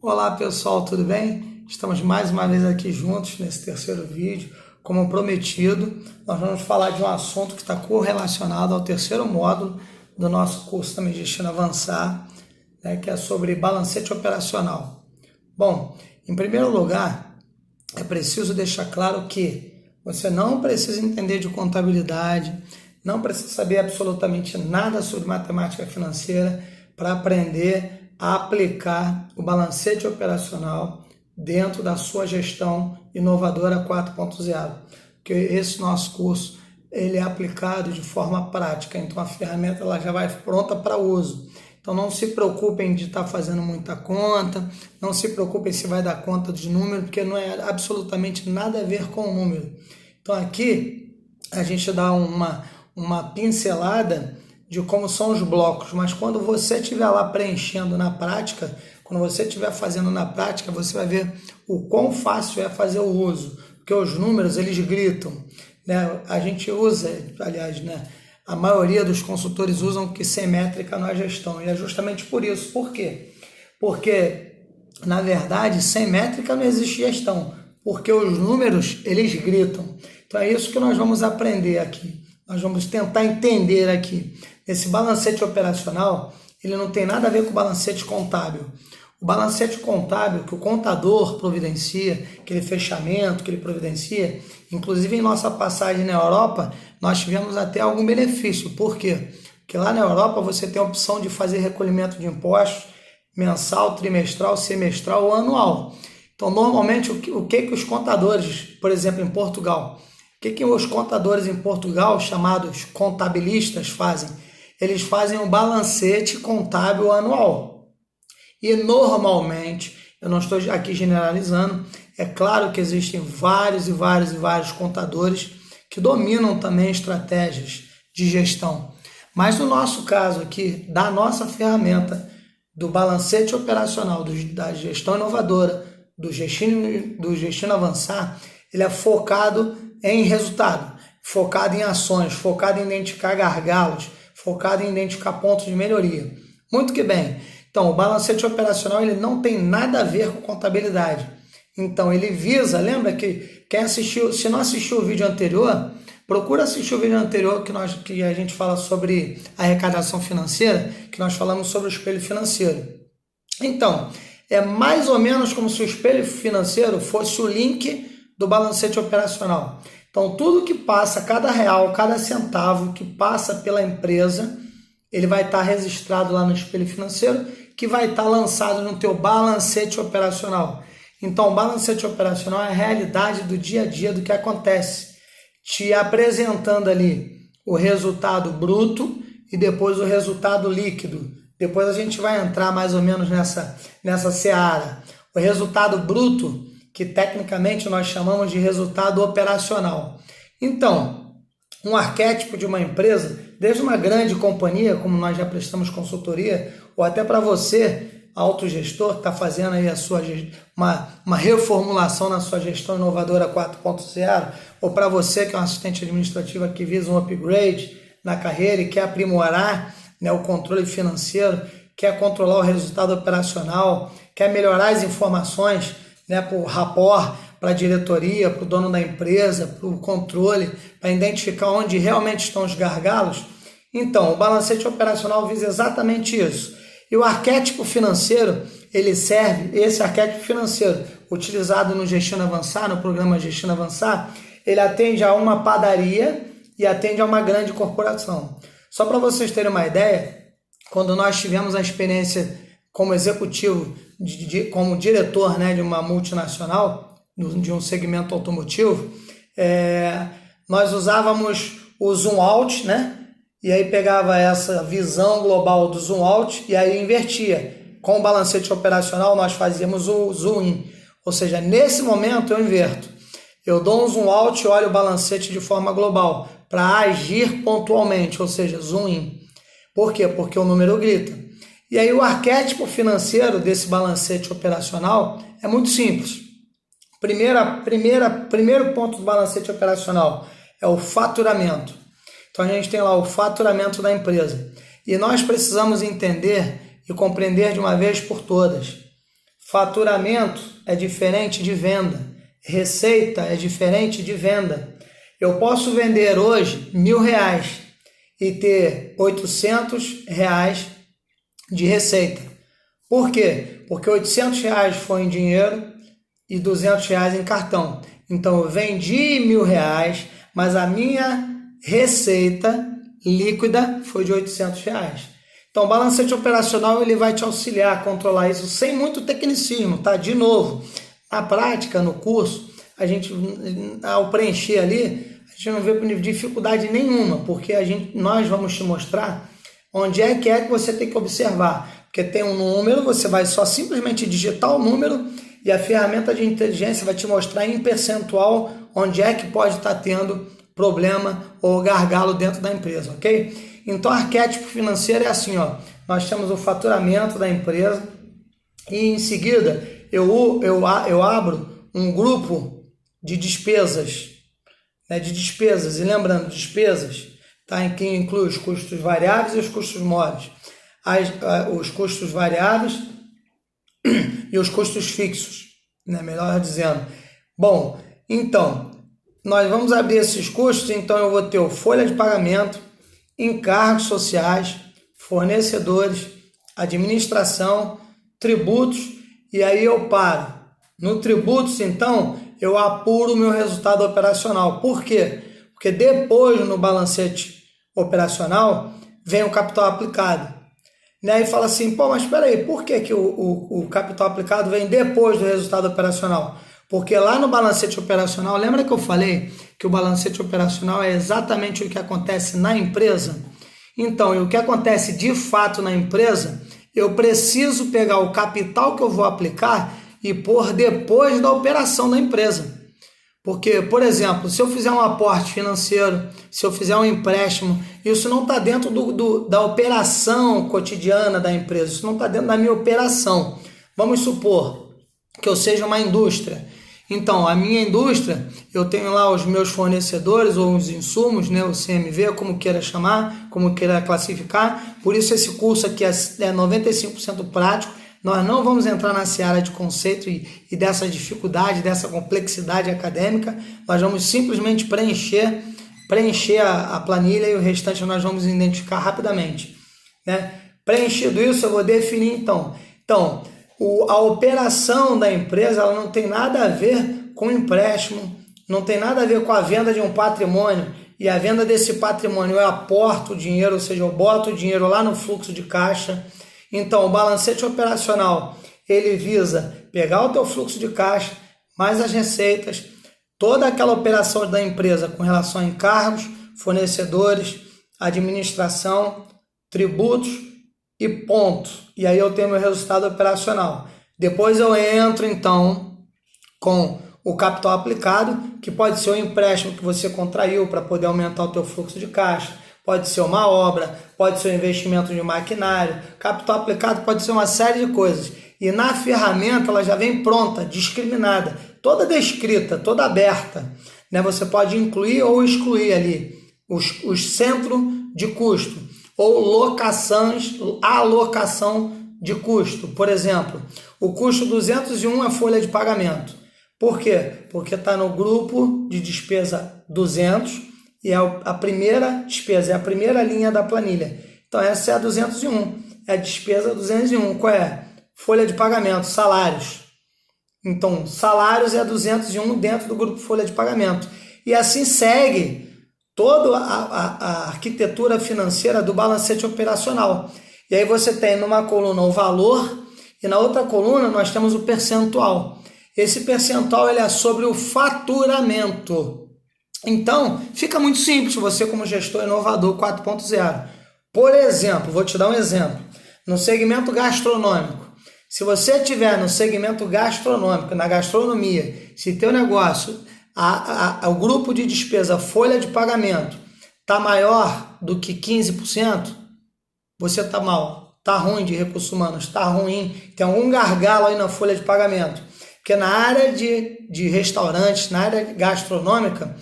Olá pessoal, tudo bem? Estamos mais uma vez aqui juntos nesse terceiro vídeo. Como prometido, nós vamos falar de um assunto que está correlacionado ao terceiro módulo do nosso curso também de Gestão Avançar, né, que é sobre balancete operacional. Bom, em primeiro lugar, é preciso deixar claro que você não precisa entender de contabilidade, não precisa saber absolutamente nada sobre matemática financeira para aprender a aplicar o balancete operacional dentro da sua gestão inovadora 4.0, porque esse nosso curso ele é aplicado de forma prática, então a ferramenta ela já vai pronta para uso. Então não se preocupem de estar fazendo muita conta, não se preocupem se vai dar conta de número, porque não é absolutamente nada a ver com o número. Então aqui a gente dá uma pincelada de como são os blocos, mas quando você estiver lá preenchendo na prática, quando você estiver fazendo na prática, você vai ver o quão fácil é fazer o uso, porque os números eles gritam, né? A gente usa, aliás, né? A maioria dos consultores usam que sem métrica não é gestão, e é justamente por isso. Por quê? Porque, na verdade, sem métrica não existe gestão, porque os números eles gritam. Então é isso que nós vamos aprender aqui. Nós vamos tentar entender aqui. Esse balancete operacional, ele não tem nada a ver com o balancete contábil. O balancete contábil que o contador providencia, aquele fechamento que ele providencia, inclusive em nossa passagem na Europa, nós tivemos até algum benefício. Por quê? Porque lá na Europa você tem a opção de fazer recolhimento de impostos mensal, trimestral, semestral ou anual. Então, normalmente, o que os contadores, por exemplo, em Portugal, o que os contadores em Portugal, chamados contabilistas, fazem? Eles fazem um balancete contábil anual. E normalmente, eu não estou aqui generalizando, é claro que existem vários contadores que dominam também estratégias de gestão. Mas no nosso caso aqui, da nossa ferramenta, do balancete operacional, da gestão inovadora, do Gestão Avançar, ele é focado em resultado, focado em ações, focado em identificar gargalos, focado em identificar pontos de melhoria. Muito que bem. Então, o balancete operacional ele não tem nada a ver com contabilidade. Então, ele visa, lembra que quem assistiu, se não assistiu o vídeo anterior, procura assistir o vídeo anterior que a gente fala sobre arrecadação financeira, que nós falamos sobre o espelho financeiro. Então, é mais ou menos como se o espelho financeiro fosse o link do balancete operacional. Então, tudo que passa, cada real, cada centavo que passa pela empresa, ele vai estar registrado lá no espelho financeiro, que vai estar lançado no teu balancete operacional. Então, o balancete operacional é a realidade do dia a dia do que acontece, te apresentando ali o resultado bruto e depois o resultado líquido. Depois a gente vai entrar mais ou menos nessa seara. O resultado bruto, que tecnicamente nós chamamos de resultado operacional. Então, um arquétipo de uma empresa, desde uma grande companhia, como nós já prestamos consultoria, ou até para você, autogestor, que está fazendo aí uma reformulação na sua gestão inovadora 4.0, ou para você que é um assistente administrativo que visa um upgrade na carreira e quer aprimorar, né, o controle financeiro, quer controlar o resultado operacional, quer melhorar as informações, né, para o rapport, para a diretoria, para o dono da empresa, para o controle, para identificar onde realmente estão os gargalos. Então, o balancete operacional visa exatamente isso. E o arquétipo financeiro, ele serve, esse arquétipo financeiro, utilizado no Gestão Avançar, no programa Gestão Avançar, ele atende a uma padaria e atende a uma grande corporação. Só para vocês terem uma ideia, quando nós tivemos a experiência como executivo, como diretor, né, de uma multinacional, de um segmento automotivo, nós usávamos o zoom out, né? E aí pegava essa visão global do zoom out e aí invertia. Com o balancete operacional nós fazíamos o zoom in. Ou seja, nesse momento eu inverto. Eu dou um zoom out e olho o balancete de forma global para agir pontualmente, ou seja, zoom in. Por quê? Porque o número grita. E aí o arquétipo financeiro desse balancete operacional é muito simples. Primeiro ponto do balancete operacional é o faturamento. Então a gente tem lá o faturamento da empresa. E nós precisamos entender e compreender de uma vez por todas. Faturamento é diferente de venda. Receita é diferente de venda. Eu posso vender hoje R$1.000 e ter R$800 de receita. Por quê? Porque R$800 foi em dinheiro e R$200 em cartão. Então eu vendi R$1.000, mas a minha receita líquida foi de R$800. Então, o balancete operacional ele vai te auxiliar a controlar isso sem muito tecnicismo, tá? De novo, na prática, no curso, a gente, ao preencher ali, a gente não vê dificuldade nenhuma, porque nós vamos te mostrar onde é que você tem que observar. Porque tem um número, você vai só simplesmente digitar o número e a ferramenta de inteligência vai te mostrar em percentual onde é que pode estar tendo problema ou gargalo dentro da empresa, ok? Então, arquétipo financeiro é assim, ó. Nós temos o faturamento da empresa e em seguida eu abro um grupo de despesas, né? De despesas, e lembrando, despesas, tá? Que inclui os custos variáveis e os custos móveis. Os custos variáveis e os custos fixos, né? Melhor dizendo. Bom, então, nós vamos abrir esses custos, então eu vou ter o folha de pagamento, encargos sociais, fornecedores, administração, tributos, e aí eu paro. No tributos, então, eu apuro o meu resultado operacional. Por quê? Porque depois, no balancete operacional, vem o capital aplicado. E aí fala assim, pô, mas espera aí, por que o capital aplicado vem depois do resultado operacional? Porque lá no balancete operacional, lembra que eu falei que o balancete operacional é exatamente o que acontece na empresa? Então, e o que acontece de fato na empresa, eu preciso pegar o capital que eu vou aplicar e pôr depois da operação da empresa. Porque, por exemplo, se eu fizer um aporte financeiro, se eu fizer um empréstimo, isso não está dentro da operação cotidiana da empresa, isso não está dentro da minha operação. Vamos supor que eu seja uma indústria. Então, a minha indústria, eu tenho lá os meus fornecedores ou os insumos, né, o CMV, como queira chamar, como queira classificar. Por isso esse curso aqui é 95% prático. Nós não vamos entrar na seara de conceito e dessa dificuldade, dessa complexidade acadêmica. Nós vamos simplesmente preencher a planilha e o restante nós vamos identificar rapidamente, né? Preenchido isso, eu vou definir então. A operação da empresa ela não tem nada a ver com empréstimo, não tem nada a ver com a venda de um patrimônio, e a venda desse patrimônio eu aporto o dinheiro, ou seja, eu boto o dinheiro lá no fluxo de caixa. Então, o balancete operacional, ele visa pegar o teu fluxo de caixa, mais as receitas, toda aquela operação da empresa com relação a encargos, fornecedores, administração, tributos e ponto. E aí eu tenho meu resultado operacional. Depois eu entro, então, com o capital aplicado, que pode ser um empréstimo que você contraiu para poder aumentar o teu fluxo de caixa, pode ser uma obra, pode ser um investimento de maquinário, capital aplicado pode ser uma série de coisas. E na ferramenta ela já vem pronta, discriminada, toda descrita, toda aberta, né? Você pode incluir ou excluir ali os centros de custo ou alocação de custo. Por exemplo, o custo 201 é folha de pagamento. Por quê? Porque está no grupo de despesa 200 e é a primeira despesa, é a primeira linha da planilha. Então essa é a 201, é a despesa 201. Qual é? Folha de pagamento, salários. Então salários é a 201 dentro do grupo folha de pagamento. E assim segue toda a arquitetura financeira do balancete operacional. E aí você tem numa coluna o valor e na outra coluna nós temos o percentual. Esse percentual ele é sobre o faturamento. Então, fica muito simples você como gestor inovador 4.0. Por exemplo, vou te dar um exemplo. No segmento gastronômico, se você estiver no segmento gastronômico, na gastronomia, se teu negócio, o grupo de despesa, folha de pagamento, está maior do que 15%, você está mal, está ruim de recursos humanos, está ruim, tem algum gargalo aí na folha de pagamento. Porque na área de restaurantes, na área gastronômica,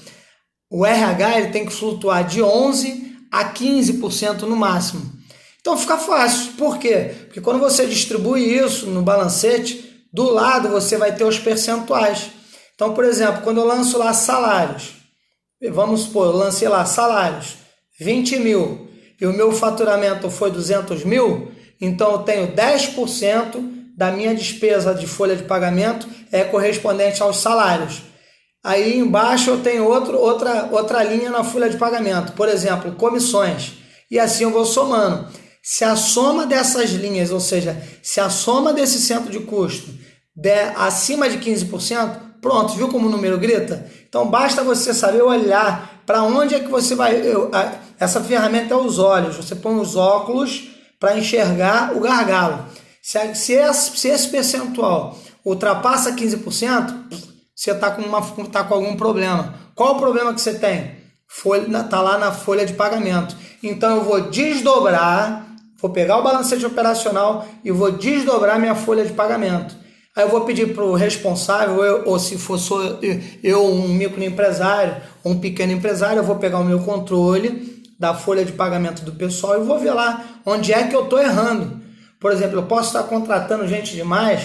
o RH ele tem que flutuar de 11% a 15% no máximo. Então fica fácil. Por quê? Porque quando você distribui isso no balancete, Do lado você vai ter os percentuais. Então, por exemplo, quando eu lanço lá salários, vamos supor, eu lancei lá salários, 20 mil, e o meu faturamento foi 200 mil, então eu tenho 10% da minha despesa de folha de pagamento correspondente aos salários. Aí embaixo eu tenho outra linha na folha de pagamento, por exemplo, comissões. E assim eu vou somando. Se a soma dessas linhas, ou seja, se a soma desse centro de custo der acima de 15%, pronto, viu como o número grita? Então basta você saber olhar para onde é que você vai. Essa ferramenta é os olhos, você põe os óculos para enxergar o gargalo. Se esse percentual ultrapassa 15%, você está com algum problema. Qual o problema que você tem? Está lá na folha de pagamento. Então eu vou desdobrar, vou pegar o balancete operacional e vou desdobrar minha folha de pagamento. Aí eu vou pedir para o responsável, ou se for eu um microempresário, ou um pequeno empresário, eu vou pegar o meu controle da folha de pagamento do pessoal e vou ver lá onde é que eu estou errando. Por exemplo, eu posso estar contratando gente demais,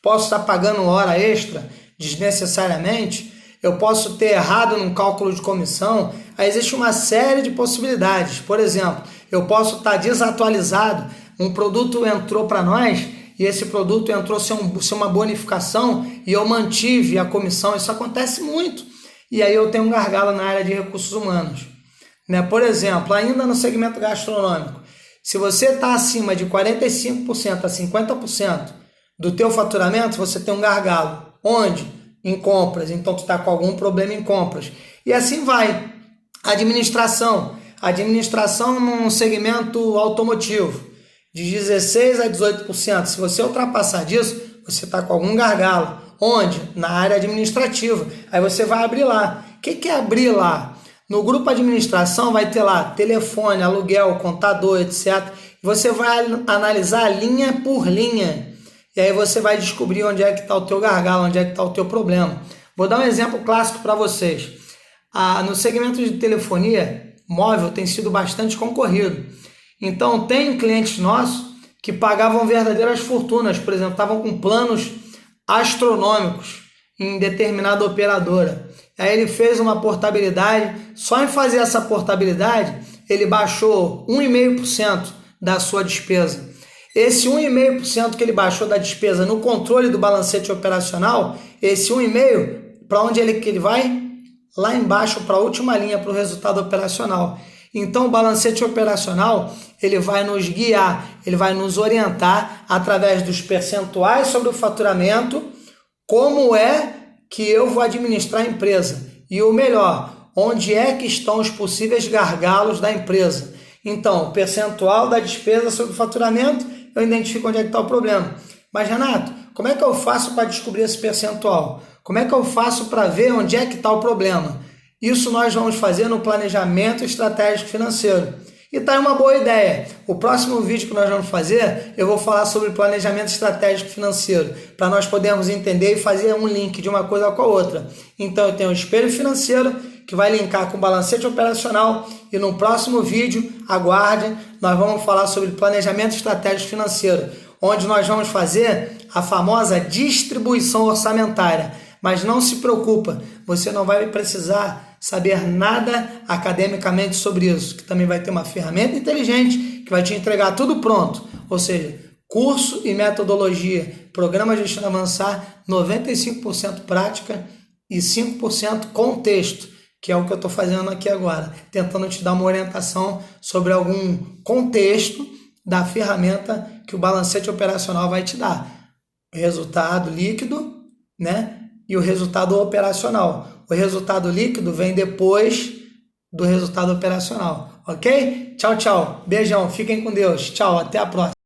posso estar pagando hora extra desnecessariamente, eu posso ter errado num cálculo de comissão. Aí existe uma série de possibilidades. Por exemplo, eu posso estar desatualizado, um produto entrou para nós e esse produto entrou ser uma bonificação e eu mantive a comissão. Isso acontece muito. E aí eu tenho um gargalo na área de recursos humanos. Por exemplo, ainda no segmento gastronômico, se você está acima de 45% a 50% do teu faturamento, você tem um gargalo. Onde? Em compras. Então tu está com algum problema em compras. E assim vai. Administração num segmento automotivo, de 16% a 18%. Se você ultrapassar disso, você está com algum gargalo. Onde? Na área administrativa. Aí você vai abrir lá. O que é abrir lá? No grupo administração vai ter lá telefone, aluguel, contador, etc. Você vai analisar linha por linha. E aí você vai descobrir onde é que está o teu gargalo, onde é que está o teu problema. Vou dar um exemplo clássico para vocês. No segmento de telefonia móvel tem sido bastante concorrido. Então tem clientes nossos que pagavam verdadeiras fortunas. Por exemplo, estavam com planos astronômicos em determinada operadora. Aí ele fez uma portabilidade, só em fazer essa portabilidade, ele baixou 1,5% da sua despesa. Esse 1,5% que ele baixou da despesa no controle do balancete operacional, esse 1,5%, para onde que ele vai? Lá embaixo, para a última linha, para o resultado operacional. Então, o balancete operacional, ele vai nos guiar, ele vai nos orientar através dos percentuais sobre o faturamento, como é que eu vou administrar a empresa. E o melhor, onde é que estão os possíveis gargalos da empresa. Então, o percentual da despesa sobre o faturamento, eu identifico onde é que está o problema. Mas, Renato, como é que eu faço para descobrir esse percentual? Como é que eu faço para ver onde é que está o problema? Isso nós vamos fazer no planejamento estratégico financeiro. E tá aí uma boa ideia. O próximo vídeo que nós vamos fazer, eu vou falar sobre planejamento estratégico financeiro, para nós podermos entender e fazer um link de uma coisa com a outra. Então eu tenho o espelho financeiro, que vai linkar com o balancete operacional, e no próximo vídeo, aguarde, nós vamos falar sobre planejamento estratégico financeiro, onde nós vamos fazer a famosa distribuição orçamentária. Mas não se preocupa, você não vai precisar saber nada academicamente sobre isso, que também vai ter uma ferramenta inteligente que vai te entregar tudo pronto, ou seja, curso e metodologia, programa Gestão Avançar, 95% prática e 5% contexto, que é o que eu estou fazendo aqui agora, tentando te dar uma orientação sobre algum contexto da ferramenta que o balancete operacional vai te dar. O resultado líquido, né? E o resultado operacional. O resultado líquido vem depois do resultado operacional, ok? Tchau, tchau. Beijão, fiquem com Deus. Tchau, até a próxima.